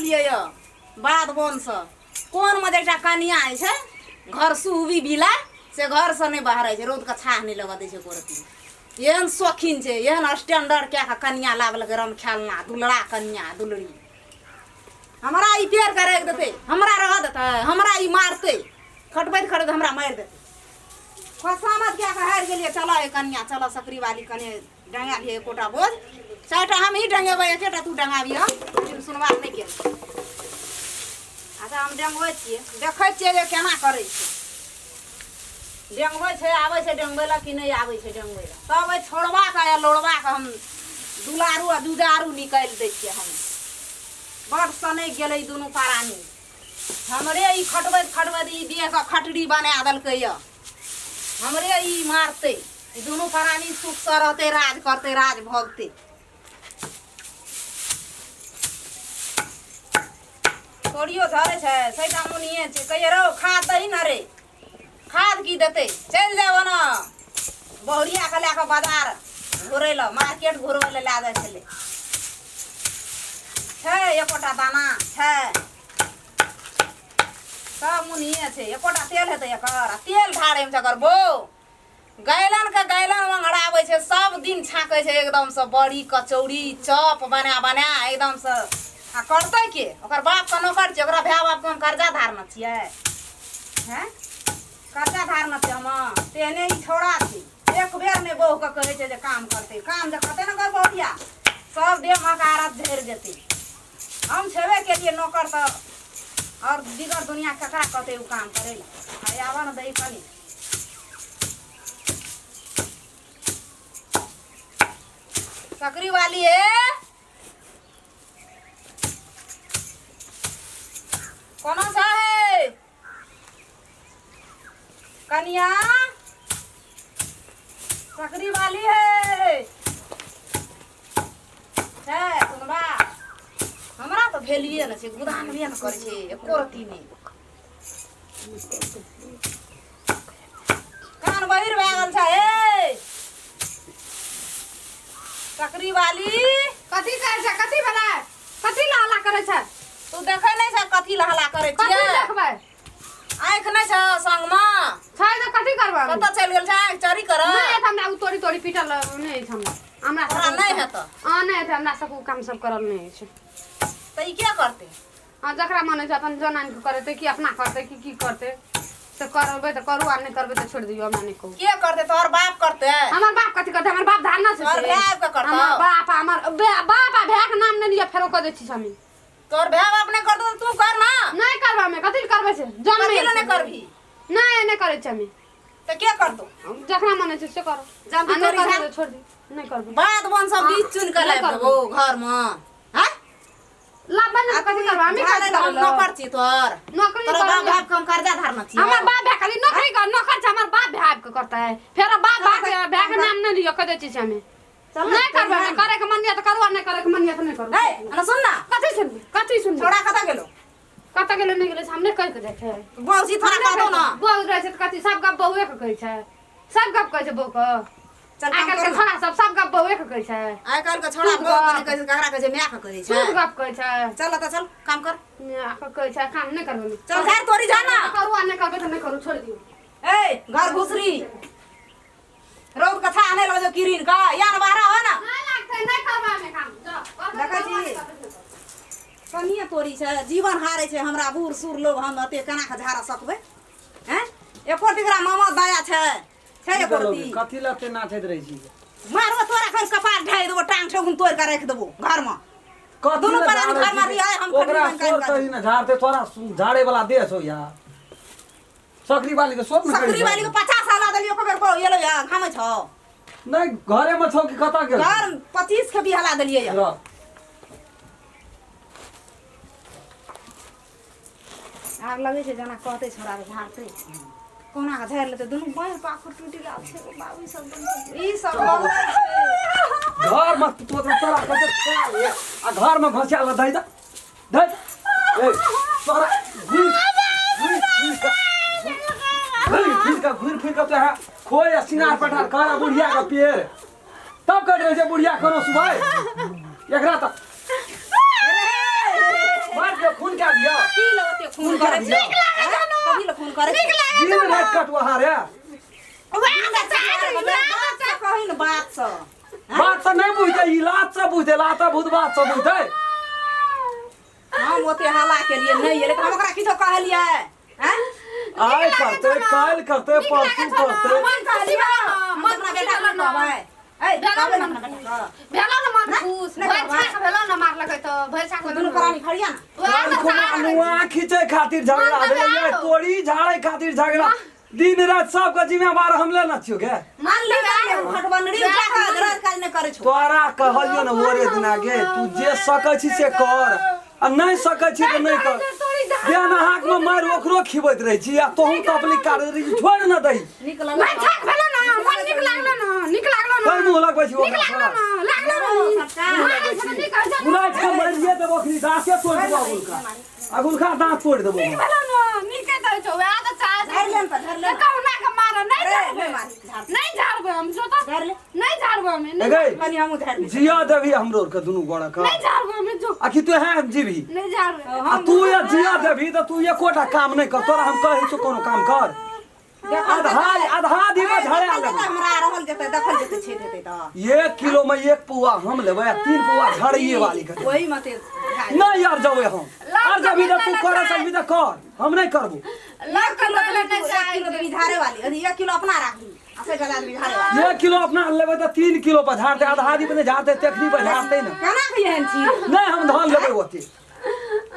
लिये य बात बोन से कोन में एकटा कनिया आइ छै घर सुहबी बिला से घर से नहीं बाहर छै रोद का छाह नहीं लगा दै छै कोरती एहन शौकीन छै एहन स्टैंडर्ड क्या कनिया लावल गरम खेलना दुलड़ा कनिया दुलड़ी हमरा ई पेड़ के रख देते हमरा रह देते हमरा ई मारते खटबैत खटबैत हमरा मार देते खुशामद क्या के हार गेलिए चलो ए कनिया चलो सकरी वाली कने डंगा लिए कोटा बोझ चारटा हम ही डंगेबै एकेटा तू डंगाबी हम सुनवा नहीं के अच्छा हम डंगबै छियै देखै छियै जे केना करै छै डंगबै छै आबै छै डंगबै ला कि नहीं आबै छै डंगबै ला तब छोड़बा के या लोड़बा के हम दुलारू आ दुदारू निकाल दै छियै हम बड़ सनै गेलै दुनू पारानी हमरे ई खटबैत खटबैत ई देह के खटड़ी बना देलकै य हमरे ई मारते दोनों प्राणी सुख से रहते राज करते राज भोगते थोड़ियो धरे छै सैटा मुनिए छै कहिए रो खाद दही न रे खाद की देते चल जाओ न बहुरिया के लेके बाजार घुरे ल मार्केट घुरवे ले ला जाय छले छै एकोटा दाना छै सब मुनिए छै एकोटा तेल हेतै एकर तेल ढारे में जकर बो गैलन के गैलन मंगड़ाबै छै सब दिन छाकै छै एकदम से बड़ी कचौड़ी चॉप बना बना एकदम से आ करतै के ओकर बाप के नौकर छै ओकरा भाय बाप के हम कर्जा धारना छियै हैं कर्जा धारना छै हम तेने ही छोड़ा छै एक बेर ने बहू के कहै छै जे काम करतै काम जे करतै न कर बहुरिया सब देह मकारत झड़ जेतै हम छेबे के लिए नौकर तो और दिगर दुनिया ककरा कहते उ काम करे ला अरे आवा न दही कनी सकरी वाली है कौन सा है कनिया सकरी वाली है सुनबा हमरा तो भेलिए न छै गुदान भी न करे छै एको रती नहीं कान बहिर भागल छै ए सकरी वाली कथी करे छै कथी भेलै कथी लहला करे छै तू देखै नै छै कथी लहला करे छै कथी देखबै आँख नै छै संग में छै त कथी करबै कत चल गेल छै चोरी कर नहीं हमरा उ तोड़ी तोड़ी पीटल नहीं छै हमरा हमरा नहीं हेत हां नहीं हेत हमरा सब काम सब करल नहीं छै त ई क्या करते हां जकरा मन छै अपन जनान के करते कि अपना करते कि की करते से करबै त करू आ नहीं करबै त छोड़ दियौ हमरा नहीं कहू के करते तोहर बाप करते हमर बाप कथी करते हमर बाप धारना छै तोहर बाप के करते हमर बाप बाप आ भैया के नाम नहीं लिया फेरो क दै छी हम तोहर भाय बाप नहीं करते तू कर ना नहीं करबा में कथी करबै छै जन्म कथी ले नहीं करभी नहीं करे छै हम त के करतो जकरा मन छै से करो जब नहीं तोरी करबै छोड़ दी नहीं करबै बात बन सब बीच चुन के लाइब देबो घर में हैं लाबन कथी करबा हम खाने ला हम नौकर छी तोर नौकरी तोरा बाप करब बाप के हम कर्जा धारना छी हमर बाप भै खाली नौकरी कर नौकर छै हमर बाप भै के करता है फेर बाप भै के नाम नहीं लियो कह दै छी हमें नहीं करबा मैं करे के मन ये त करू आ नहीं करे के मन ये त नहीं करू ए अना सुन ना कथी सुन छोड़ा कता गेलो कत गेले नहीं गेले हम नहीं कह के जाय छै बौसी थोड़ा कह दो ना बहु रहे छै त कथी सब गप बहुए के कहै छै सब गप कहै छै बहु के चल आइ काम काल्हि कर के छोड़ा सब गप बहुए के कहै छै आइ काल के छोड़ा बौ कने कहै छै ककरा कहै छै मैया के कहै छै सब गप कहै छै चल त चल काम कर कहै छै काम नहीं करबै चल घर तोरी जाना करू आ नहीं करबै त नहीं करू छोड़ दियौ ए घर घुसरी रोड का छाने लगे जो किरीन का यार बारा हो ना नहीं लागतै नहीं करबा में काम देखै छी कनिए तोरी छै जीवन हारै छै हमरा बूढ़ सूढ़ लोग हम अते केना के झाड़ा सकबै हैं एको टिकरा मामा दया छै एको रती कथी लते नाचैत रहै छी मारबो तोरा फेर कपार ढाई देबो टांग ठोकुन तोड़ के रख देबो घर में दोनों प्राणी घर में रही हम ओकरा सोर कही ना झाड़ते तोरा झाड़े वाला देश हो यार सकरी वाली के सोप में सकरी वाली को 50 साल दलियो को बेर को येलो या हम छ नहीं घरे में छौ कि कता गेल घर 25 के भी हला दलिए या आग लगे छै जना कहते छोड़ा के झाड़ते कोना के झाड़ लेते दोनों बाहर पाखर टूटी लाग छै बाबू सब ई सब घर में तोरा कते आ घर में घसिया ल दई दे ए तोरा घुर फिर का तो है खोए सिनार पठार करा बुढ़िया का पेड़ तब कर रहे बुढ़िया करो सुबह एकरा त मार के खून क्या दिया की लोते खून करे छी नीक लागे जानो कभी लो खून करे नीक लागे दिन रात कटवा रे कहिन बात स बात से नहीं बुझते इलाज से बुझते लाता भूत बात से बुझते हम ओते हल्ला के लिए नहीं एले हम ओकरा किछो कहलिए हैं आय करते काल करते परसों करते मन कहलिए हम अपना बेटा को कहबै ए कहबै अपना बेटा भेलो न मत खुश भर छाक भेलो न मार लगे तो भर छाक दुनु प्राणी खड़िया ना नुआ खींचे खातिर झगड़ा दे ये तोड़ी झाड़े खातिर झगड़ा दिन रात सबका जिम्मेवार हमले न छियो के मान ले फटबनड़ी उठा के गरज काज न करे छो तोरा कहलियो न ओरे दिन आगे तू जे सकै छी से कर आ नहीं सकै छी तो नहीं कर बिहान हाक में मार ओकरो खिबैत रही छी आ तोहू त अपनी कार रही छोड़ न दई निकल भर छाक भेलो न मन नीक लागलो न कोई मुंह लगबै छी नीक ओकरा लागलो न पूरा छ मरिए देबो बकरी दाँते तोड़ देबो अगुल का दाँत तोड़ देबो नीक भेलो न नीक त छौ आ त चाह धर ले धर ले कौना के मारो नहीं ले झाड़बे मारी नहीं झाड़बे हम जो तो धर ले नहीं झाड़बे हम नहीं गई कनी हम धर ले जिया देवी हमरो के दुनु गोड़ा का झाड़बे हम जो आखि तू है जीवी नहीं झाड़बे आ तू ये जिया देवी तो तू एकोटा काम नहीं कर तोरा हम कहै छौ कोनो काम कर आधा दीवा झाड़े आ लेबो हमरा रहल जते देखल जते छेद हेतै त 1 किलो में 1 पुआ हम लेबै 3 पुआ झाड़िए वाली के ओही मते नहीं यार जावे हम और जब भी तू कर सकबी त कर हम नहीं करबो लाख किलो ले नहीं किलो के बिधारे वाली अभी 1 किलो अपना राखी असे जला बिधारे वाली 1 किलो अपना लेबै त 3 किलो पर झाड़ते आधा दी पे झाड़ते तेखनी पर झाड़ते न केना के एहन छी नहीं हम धान लेबै ओते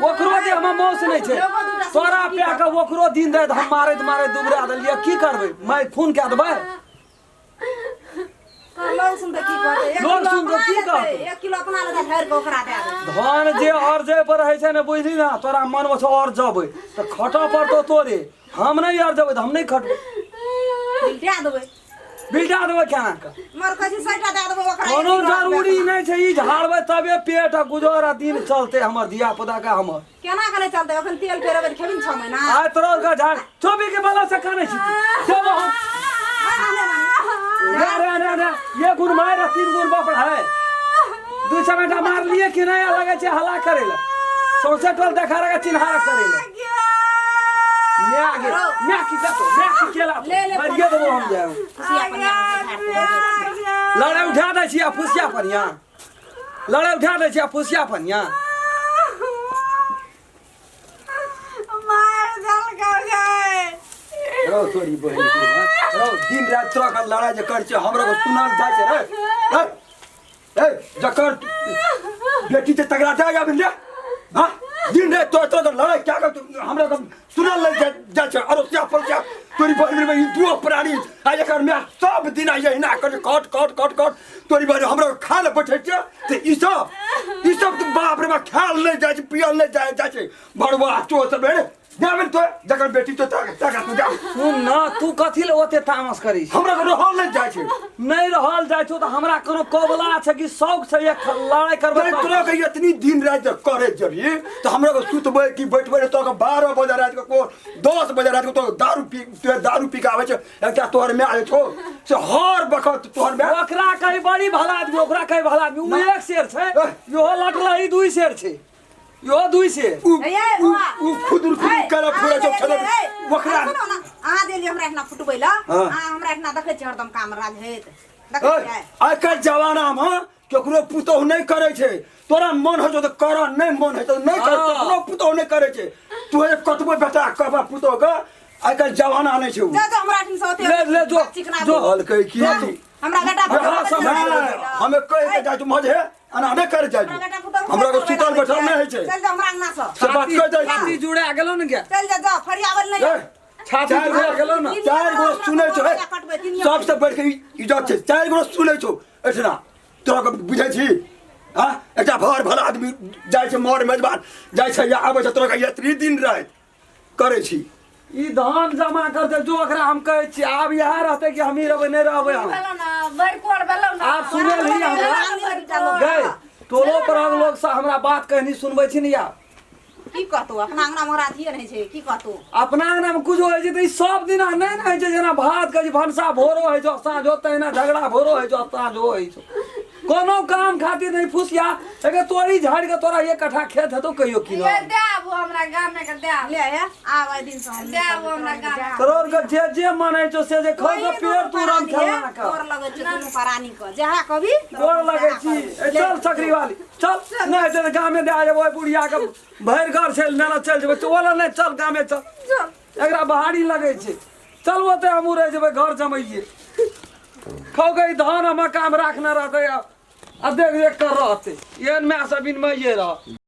ओकरो दे हम मौस नहीं छे तोरा पे के ओकरो दिन रात हम मारे दुबरा देलिए की करबै मैं फोन के देबै लोग सुन त की कहते लोग सुन त की कहते 1 किलो अपना लगा धर के ओकरा दे दे धान जे और जे पर है छै ने बुझली ना तोरा मन में छ और जबै त खटा पड़तो तोरे हम नहीं और जबै त हम नहीं खटबै बिल्टा देबै बिल्टा देबै केना के मर कछि सटा दे देबै ओकरा कोनो जरूरी नहीं छै ई झाड़बै तबे पेट आ गुजारा दिन चलते हमर दिया पुता का हमर केना करे चलते अखन तेल फेरबै खेबिन 6 महीना आय तोरा का झाड़ चोबी के बला से काने छी चलो रे ये गुण मार 3 गुण बाप है 2 चमेटा मार लिए कि नहीं लगे छे हला करे ला सौसे टोल देखा रहा चिन्हारा करे ला मैं आगे मैं की देखो मैं की केला मर गए तो हम जाओ खुशिया पनिया लड़े उठा दे छिया फुसिया पनिया लड़े उठा दे छिया फुसिया पनिया मार जल कर गए रो तोरी बहन के रो दिन रात तोरा का लड़ाई जे कर छ हमरा को सुनाल जाय छै रे ए जकर बेटी ते तगड़ा जाएगा बिंदे हां दिन रात तो लड़ाई क्या कर हमरा को सुनाल जा छ और क्या पर क्या तोरी बहन में दो प्राणी आय कर मैं सब दिन आय ना कर कट तोरी बहन हमरा खा ले बैठे छ ते ई सब तो बाप रे बा ख्याल नहीं जाय छ पियल नहीं जाय छ बड़वा तो बेड़े जाबे तो जकर बेटी तो ताका तू जा सुन ना तू कथि ले ओते तामस करी हमरा को रहल नहीं जाय छै नहीं रहल जाय छ त हमरा कोनो कोबला छै कि शौक से एक लड़ाई करबे तोरा के इतनी दिन रात करे जबी तो हमरा को सुतबे कि बैठबे तो के 12 बजे रात को 10 बजे रात को तो दारू पी के आवे छै एकटा तोहर में आए छो से हर वक्त तोहर में ओकरा कहि बड़ी भला आदमी ओकरा कहि भला आदमी उ एक शेर छै यो लटला ई 2 शेर छै यो 2 शेर उ खुदुर करे पूरा जो खले ओकरा आ देली हमरा इतना फुटबै ल हमरा इतना देखै छी हरदम काम राज हेत देखै छी आइ काल जमाना में केकरो पुतोह नहीं करे छै तोरा मन हो जो त कर नहीं मन है तो नहीं कर केकरो पुतोह नहीं करे छै तू कतबो बेटा कहबा पुतोह के आइ काल जमाना नहीं छै जा जा हमरा इतना सोते ले जो हल कहि की हमरा बेटा हमें कह के जा तू मजे अना नहीं कर जा हमरा को सुतल बैठल नहीं है छै चल जा हमरा अंगना से बात कर जा छाती जुड़े आ गेलो न के चल जा जा फरियावल नहीं छाती जुड़े आ गेलो न 4 गो सुनै छै सबसे बढ़ के इज्जत छै 4 गो सुनै छौ एतना तोरा को बुझै छी हां एकटा भर भला आदमी जाय छै मोर मेजबान जाय छै या आबै छै तोरा के इतनी दिन रात करे छी ई धान जमा कर दे जो ओकरा हम कहै छी आब यह रहते कि हम ही रहबै नहीं रहबै हम भेलो ना भर कोड़ भेलो ना आप सुने ली हमरा गए टोलो पर लोग से हमरा बात कहनी सुनबै छी न या की कहतो अपना अंगना में राथिए नहीं छै की कहतो अपना अंगना में कुछ होय छै त ई सब दिन नहीं न होय छै जेना भात के भनसा भोरो होय छै साँझ होते ना झगड़ा भोरो होय छै साँझ होय छै कोनो काम खातिर नहीं फुसिया अगर तोरी झाड़ के तोरा एक कट्ठा खेत है तो कहियो की ये दे वो हमरा गाम में के दे ले आ आवे दिन से दे वो हमरा गाम में। तोर के जे माने छो से जे खो के पेड़ तुरंत खेला ना का तोर लगे छ दुनु परानी क जहा कभी गोर लगे छी ए, चल सकरी वाली चल नहीं तो गांव में दे आ जाबो बुढ़िया के भैर घर से ना चल जेबे चोला नहीं चल गांव में चल एकरा बहारी लगे छै चल वो ते हमू रह जेबे घर जमैये खो गई धान हम काम राखना रहते अब देख देख कर रहते ये में सब इन में ये रह